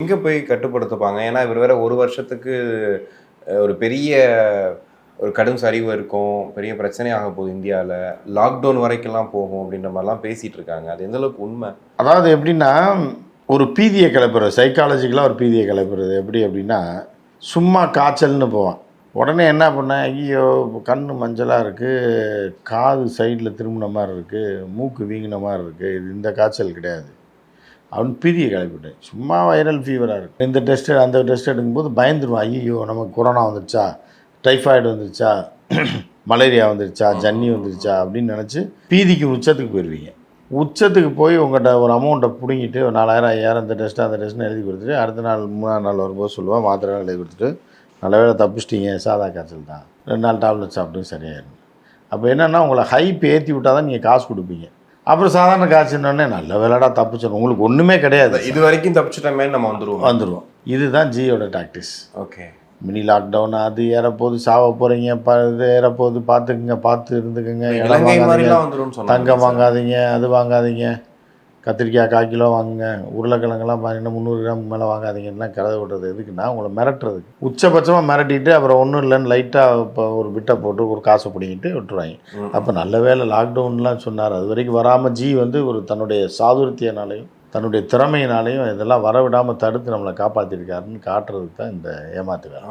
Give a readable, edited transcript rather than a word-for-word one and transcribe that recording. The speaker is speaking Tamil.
எங்கே போய் கட்டுப்படுத்துப்பாங்க? ஏன்னா இவர் வேற 1 வருஷத்துக்கு ஒரு பெரிய ஒரு கடும் சரிவு இருக்கும், பெரிய பிரச்சனை ஆக போகுது இந்தியாவில், லாக்டவுன் வரைக்கும்லாம் போகும் அப்படின்ற மாதிரிலாம் பேசிகிட்டு இருக்காங்க. அது எந்த அளவுக்கு உண்மை? அதாவது எப்படின்னா, ஒரு பீதியை கிளப்புறது, சைக்காலஜிக்கலாக ஒரு பீதியை கிளப்புறது எப்படி அப்படின்னா, சும்மா காய்ச்சல்னு போவான். உடனே என்ன பண்ணேன், ஐயோ கண்ணு மஞ்சளாக இருக்குது, காது சைடில் திரும்பின மாதிரி இருக்குது, மூக்கு வீங்கின மாதிரி இருக்குது, இது இந்த காய்ச்சல் கிடையாது அவன் பீதியை கிளப்பிட்டேன். சும்மா வைரல் ஃபீவராக இருக்குது, இந்த டெஸ்ட்டு அந்த டெஸ்ட் எடுக்கும்போது பயந்துருவான். ஐயோ நமக்கு கொரோனா வந்துருச்சா, டைஃபாய்டு வந்துருச்சா, மலேரியா வந்துருச்சா, ஜன்னி வந்துருச்சா அப்படின்னு நினச்சி பீதிக்கு உச்சத்துக்கு போயிடுவீங்க. உச்சத்துக்கு போய் உங்கள்கிட்ட ஒரு அமௌண்ட்டை பிடுங்கிட்டு ஒரு 4000 5000 இந்த டெஸ்ட்டு அந்த டெஸ்ட்னு எழுதி கொடுத்துட்டு அடுத்த நாள் 3ஆம் நாள் வரும்போது சொல்லுவான், மாத்திரை எழுதி கொடுத்துட்டு நல்ல வேளை தப்பிச்சிட்டிங்க, சாதா காய்ச்சல் தான், 2 நாள் டேப்லெட் சாப்பிட்டு சரியாயிடும். அப்போ என்னென்னா உங்களை ஹைப் ஏற்றி விட்டால் தான் நீங்கள் காசு கொடுப்பீங்க. அப்புறம் சாதாரண காய்ச்சல்னோடனே நல்ல வேலைடா தப்பிச்சிடும், உங்களுக்கு ஒன்றுமே கிடையாது, இது வரைக்கும் தப்பிச்சிட்டமே நம்ம வந்துடுவோம். இதுதான் ஜியோட டாக்டிஸ். ஓகே, மினி லாக்டவுன், அது ஏறப்போது, சாவ போகிறீங்க, இது ஏறப்போது, பார்த்துக்குங்க, பார்த்து இருந்துக்குங்க, தங்கம் வாங்காதீங்க, அது வாங்காதீங்க, கத்திரிக்காய் 1/4 கிலோ வாங்குங்க, உருளைக்கிழங்கெல்லாம் பார்த்தீங்கன்னா 300 கிராம் மேலே வாங்காதீங்கன்னா கதை விடுறது எதுக்குன்னா உங்களை மிரட்டுறதுக்கு. உச்சபட்சமாக மிரட்டிட்டு அப்புறம் ஒன்றும் இல்லைன்னு லைட்டாக இப்போ ஒரு பிட்டை போட்டு ஒரு காசை பிடிங்கிட்டு விட்டுருவாங்க. அப்போ நல்ல வேலை லாக்டவுன்லாம் சொன்னார், அது வரைக்கும் வராமல் ஜி வந்து ஒரு தன்னுடைய சாதுரியத்தினாலையும் தன்னுடைய திறமையினாலையும் இதெல்லாம் வரவிடாமல் தடுத்து நம்மளை காப்பாற்றிருக்காருன்னு காட்டுறதுக்கு தான் இந்த ஏமாத்து வேலை.